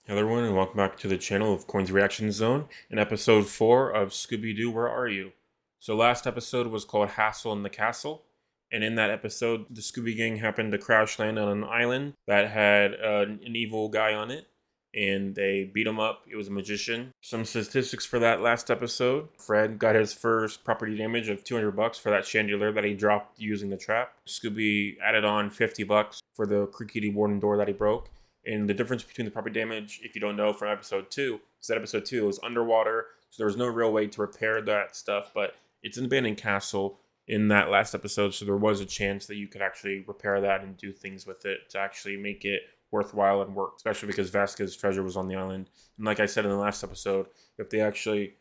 Hello everyone and welcome back to the channel of Coins Reaction Zone in episode 4 of Scooby-Doo, Where Are You? So last episode was called Hassle in the Castle, and in that episode the Scooby Gang happened to crash land on an island that had an evil guy on it, and they beat him up. It was a magician. Some statistics for that last episode: Fred got his first property damage of $200 for that chandelier that he dropped using the trap. Scooby added on $50 for the creaky wooden door that he broke. And the difference between the property damage, if you don't know from episode 2, is that episode 2 was underwater, so there was no real way to repair that stuff, but it's an abandoned castle in that last episode, so there was a chance that you could actually repair that and do things with it to actually make it worthwhile and work, especially because Vasquez's treasure was on the island. And like I said in the last episode, if they actually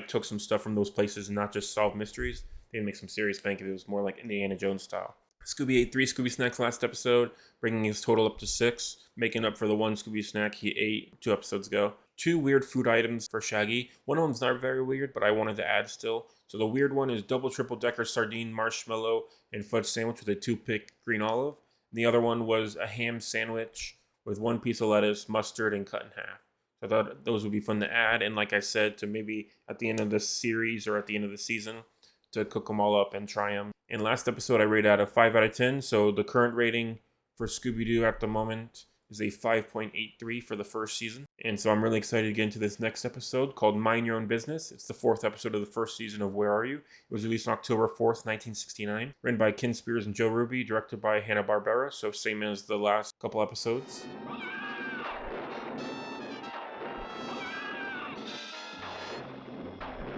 took some stuff from those places and not just solve mysteries, they'd make some serious bank if it was more like Indiana Jones style. Scooby ate 3 Scooby snacks last episode, bringing his total up to 6, making up for the 1 Scooby snack he ate 2 episodes ago. 2 weird food items for Shaggy. One of them's not very weird, but I wanted to add still. So the weird one is double triple decker sardine, marshmallow, and fudge sandwich with a toothpick green olive. And the other one was a ham sandwich with 1 piece of lettuce, mustard, and cut in half. So I thought those would be fun to add, and like I said, to maybe at the end of this series or at the end of the season, to cook them all up and try them. In last episode, I rated out of 5 out of 10, so the current rating for Scooby-Doo at the moment is a 5.83 for the first season. And so I'm really excited to get into this next episode called Mind Your Own Business. It's the 4th episode of the first season of Where Are You? It was released on October 4th, 1969. Written by Ken Spears and Joe Ruby, directed by Hanna-Barbera, so same as the last couple episodes.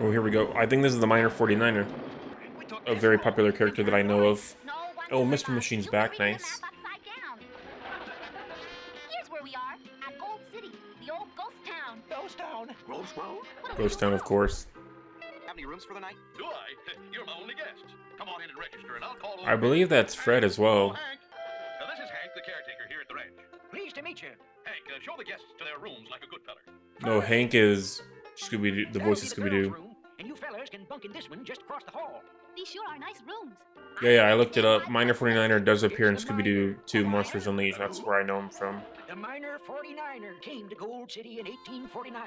Oh, here we go. I think this is the Miner 49er. A very popular character that I know of. Oh, Mr. Machine's back. Nice. Here's where we are, at Old City, the old ghost town. Ghost town. Ghost town? Ghost Town, of course. Have any rooms for the night? Do I? You're my only guest. Come on in and register, and I'll call over. I believe that's Fred as well. Hank. This is Hank, the caretaker here at the ranch. Pleased to meet you. Hank, show the guests to their rooms like a good feller. No, Hank is Scooby-Doo, the voice of Scooby-Doo. And you fellers can bunk in this one just across the hall. These sure are nice rooms. Yeah, I looked it up. Miner 49er does appear in Scooby-Doo 2 Monsters Unleashed. That's where I know him from. The Miner 49er came to Gold City in 1849,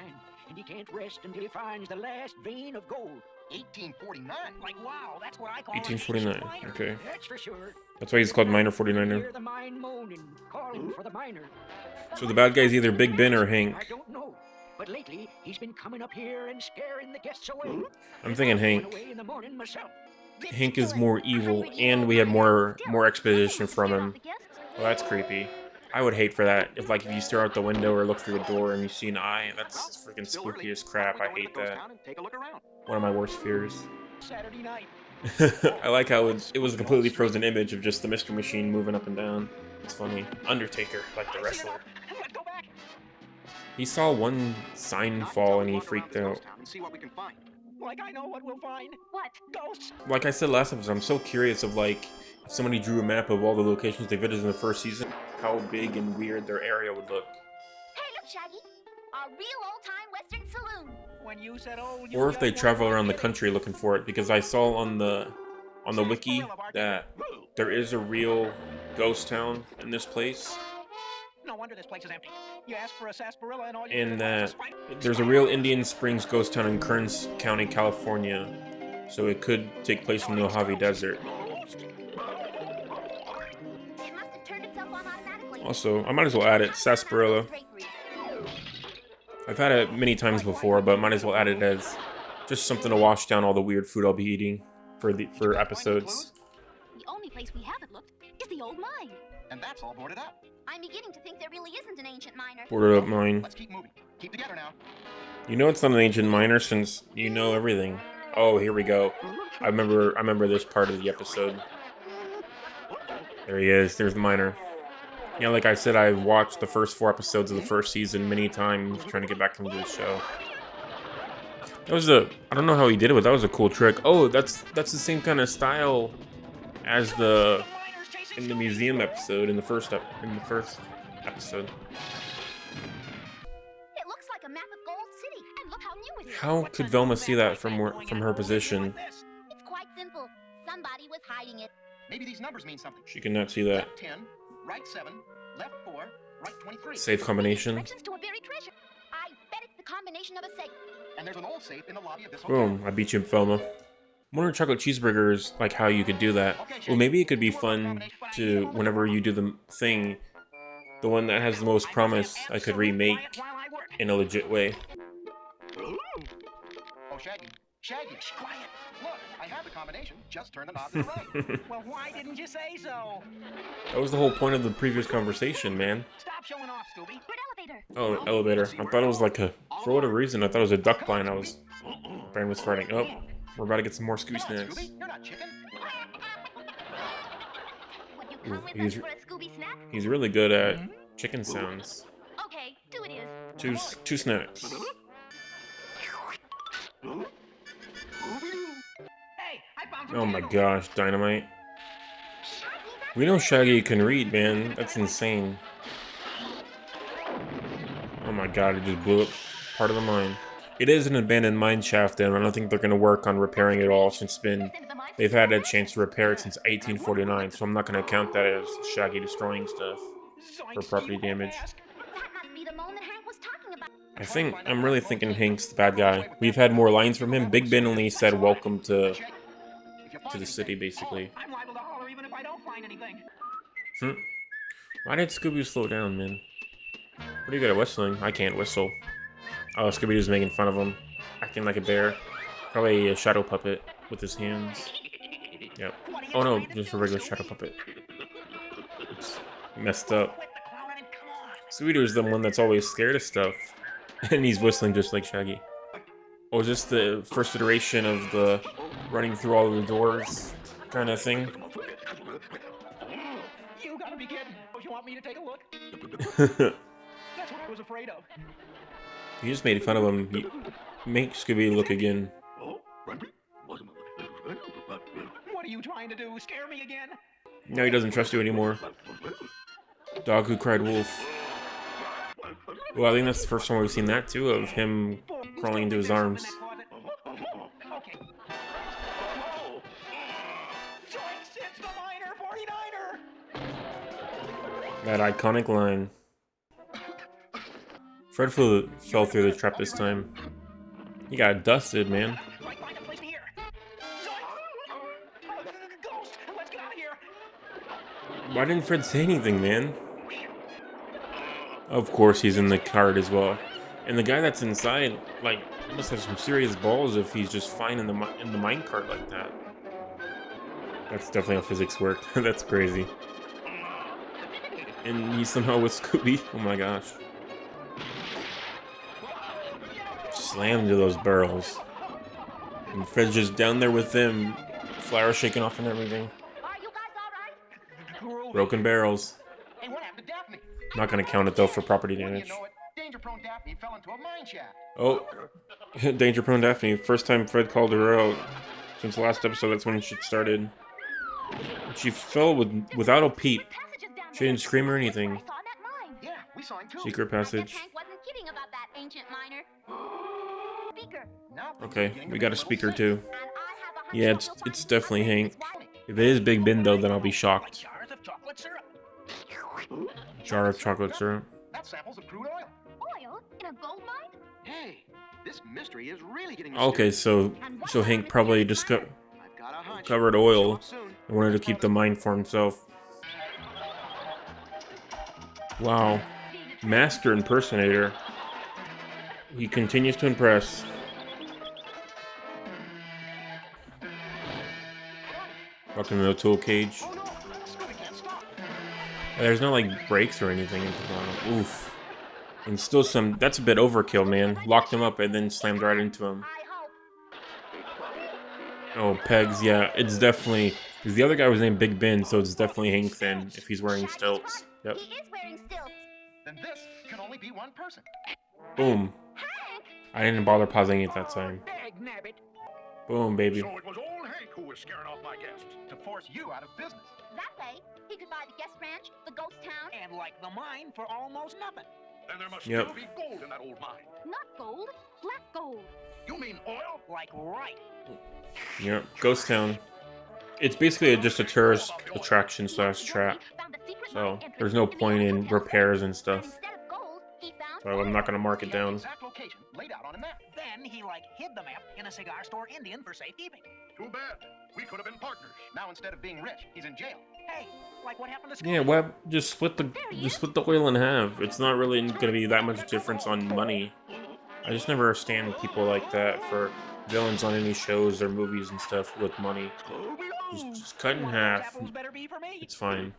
and he can't rest until he finds the last vein of gold. 1849? Like, wow, that's what I call 1849, okay. That's for sure. That's why he's called Miner 49er. Hear the mine moaning, calling for the miner. So the bad guy's either Big Ben or Hank. I don't know, but lately he's been coming up here and scaring the guests away. I'm thinking Hank. Went away in the morning myself. Hank is more evil, and we had more exposition from him. Well, that's creepy. I would hate for that. If you stare out the window or look through a door and you see an eye, that's freaking spooky as crap. I hate that. One of my worst fears. Saturday night. I like how it was a completely frozen image of just the Mr. Machine moving up and down. It's funny. Undertaker, like the wrestler. Let's go back. He saw one sign fall and he freaked out. See what we can find. Like I know what we'll find. What? Ghosts. Like I said last episode, I'm so curious of if somebody drew a map of all the locations they visited in the first season, how big and weird their area would look. Hey, look, Shaggy. A real old-time Western saloon. When you said old, Or if they travel around the country looking for it, because I saw on the wiki that there is a real ghost town in this place. No wonder this place is empty. You asked for a sarsaparilla and all you And that there's a real Indian Springs ghost town in Kearns County, California. So it could take place in the Mojave Desert. It must have turned itself on automatically. Also, I might as well add it, sarsaparilla. I've had it many times before, but might as well add it as just something to wash down all the weird food I'll be eating for episodes. The only place we haven't looked is the old mine. And that's all boarded up. I'm beginning to think there really isn't an ancient miner. Boarded up mine. Let's keep moving. Keep together now. You know it's not an ancient miner since you know everything. Oh, here we go. I remember this part of the episode. There he is. There's the miner. Yeah, like I said, I've watched the first 4 episodes of the first season many times, trying to get back into the show. That was I don't know how he did it, but that was a cool trick. Oh, that's the same kind of style as in the museum episode in the first episode. It looks like a map of Gold City, and look how new it is. How could Velma see that from her position? It's quite simple. Somebody was hiding it. Maybe these numbers mean something. She cannot see that. Left 10, right 7, left 4, right 23. Safe combination. Directions to a buried treasure. And there's an old safe in the lobby of this Boom, I beat you, Felma. Wonder chocolate cheeseburgers, like how you could do that. Well, maybe it could be fun to, whenever you do the thing, the one that has the most promise, I could remake in a legit way. Oh, Shaggy. Shaggy, quiet. Look, I have the combination. Just turn the knob to the right. Well, why didn't you say so? That was the whole point of the previous conversation, man. Stop showing off, Scooby. Good elevator. Oh, elevator. I thought it was like a, for whatever reason, I thought it was a duck blind. My brain was farting. Oh, we're about to get some more Scooby Come on, snacks. Scooby. You're not chicken. Would you come with he's- us for a Scooby snack? He's really good at chicken sounds. Okay, two it is. Two snacks. Hey, I found some Oh my candles. gosh, dynamite. We know Shaggy can read, man. That's insane. Oh my god, it just blew up part of the mine. It is an abandoned mine shaft, and I don't think they're going to work on repairing it all since they've had a chance to repair it since 1849, so I'm not going to count that as Shaggy destroying stuff for property damage. That must be the moment Hank was talking about. I'm really thinking Hank's the bad guy. We've had more lines from him. Big Ben only said welcome to the city, basically. I'm liable to holler even if I don't find anything. Why did Scooby slow down, man? Pretty good at whistling. I can't whistle. Oh, Scooby-Doo's making fun of him. Acting like a bear. Probably a shadow puppet with his hands. Yep. Oh no, just a regular shadow puppet. It's messed up. Quit the clowning and come on. Scooby-Doo's the one that's always scared of stuff. And he's whistling just like Shaggy. Oh, is this the first iteration of the running through all the doors kind of thing? You gotta be kidding. Don't you want me to take a look? That's what I was afraid of. You just made fun of him. You make Scooby look again. What are you trying to do? Scare me again? Now he doesn't trust you anymore. Dog who cried wolf. Well, I think that's the first time we've seen that too, of him crawling into his arms. Okay. Joints, it's the Miner 49er! That iconic line. Fred fell through the trap this time. He got dusted, man. Right, find a place here. Zoinks! Ghost! Let's get out of here! Why didn't Fred say anything, man? Of course he's in the cart as well. And the guy that's inside, like, must have some serious balls if he's just fine in the minecart like that. That's definitely how physics work. That's crazy. And he's somehow with Scooby. Oh my gosh. Slam into those barrels. And Fred's just down there with them, flour shaking off and everything. Are you guys all right? Broken barrels. Hey, what happened to Daphne? Not gonna count it though for property Well, damage. you know it. Danger-prone Daphne fell into a mine shaft. Oh, danger prone Daphne. First time Fred called her out since the last episode. That's when shit started. She fell without a peep. Passages down She there. didn't scream or anything. I saw that mine. Yeah, we saw him too. Secret I guess passage. Hank wasn't kidding about that ancient miner. Speaker. Now things are Okay, beginning to we make got a little speaker sense. too. And I have a hunch Yeah, you'll it's find definitely something Hank. wrong. If it is Big Ben though, then I'll be shocked. Jars of chocolate syrup. Jar of chocolate syrup. That's samples of crude oil. Oil in a gold mine? Hey, this mystery is really getting Okay, mysterious. so Hank probably just I've got a hunch. covered oil Soon. and wanted to keep the mine for himself. Wow, master impersonator. He continues to impress. Welcome to the tool cage. Oh no, Scooby can't stop. There's no like brakes or anything. Oof. And still some. That's a bit overkill, man. Locked him up and then slammed right into him. I hope. Oh, pegs. Yeah, it's definitely. Because the other guy was named Big Ben, so it's definitely Hank then if he's wearing Shaggy's stilts. right. Yep. He is wearing stilts. Then this can only be one person. Boom. Hank! I didn't bother pausing it that time. Dag nabbit. Boom, baby. So it was old Hank who was scaring off my guests. To force you out of business. That way, he could buy the guest ranch, the ghost town, And like the mine for almost nothing. Then there must Yep. still be gold in that old mine. not gold, black gold. You mean oil? Like right. Yep. Ghost Town. It's basically just a tourist attraction slash trap. Found a secret So mine entrance there's no to the point in underground. repairs and stuff. Instead of gold, he found So I'm not gonna mark it down. Exact location laid out on a map. Then he hid the map in a cigar store Indian for safekeeping. Too bad. We could have been partners. Now instead of being rich, he's in jail. Hey, like what happened to Yeah, Scooby-Doo? well, just split the oil in half. It's not really gonna be that much difference on money. I just never understand people like that for villains on any shows or movies and stuff with money. Just cut in half. Apples better be for me. It's fine.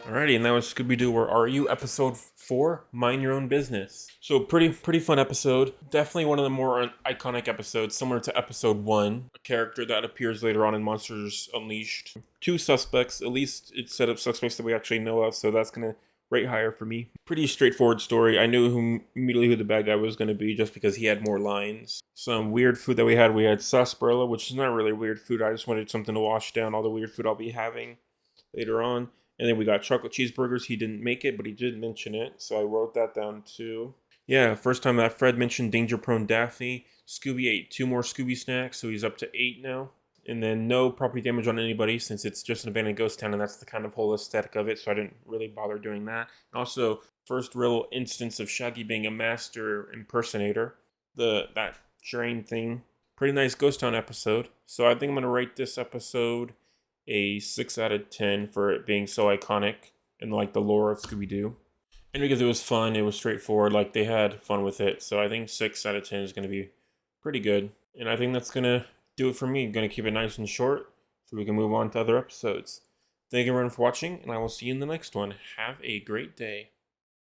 Alrighty, and that was Scooby-Doo, Where Are You? Episode 4, Mind Your Own Business. So pretty fun episode. Definitely one of the more iconic episodes, similar to episode 1. A character that appears later on in Monsters Unleashed. 2 suspects, at least it set up suspects that we actually know of, so that's gonna rate higher for me. Pretty straightforward story. I knew immediately who the bad guy was gonna be just because he had more lines. Some weird food that we had sarsaparilla, which is not really weird food. I just wanted something to wash down all the weird food I'll be having later on. And then we got chocolate cheeseburgers. He didn't make it, but he did mention it, so I wrote that down too. Yeah, first time that Fred mentioned danger-prone Daphne. Scooby ate 2 more Scooby snacks, so he's up to 8 now. And then no property damage on anybody, since it's just an abandoned ghost town, and that's the kind of whole aesthetic of it, so I didn't really bother doing that. And also, first real instance of Shaggy being a master impersonator. That train thing. Pretty nice ghost town episode. So I think I'm going to rate this episode a 6 out of 10 for it being so iconic in like the lore of Scooby-Doo. And because it was fun, it was straightforward, like they had fun with it. So I think 6 out of 10 is going to be pretty good. And I think that's going to do it for me. I'm going to keep it nice and short so we can move on to other episodes. Thank you everyone for watching, and I will see you in the next one. Have a great day.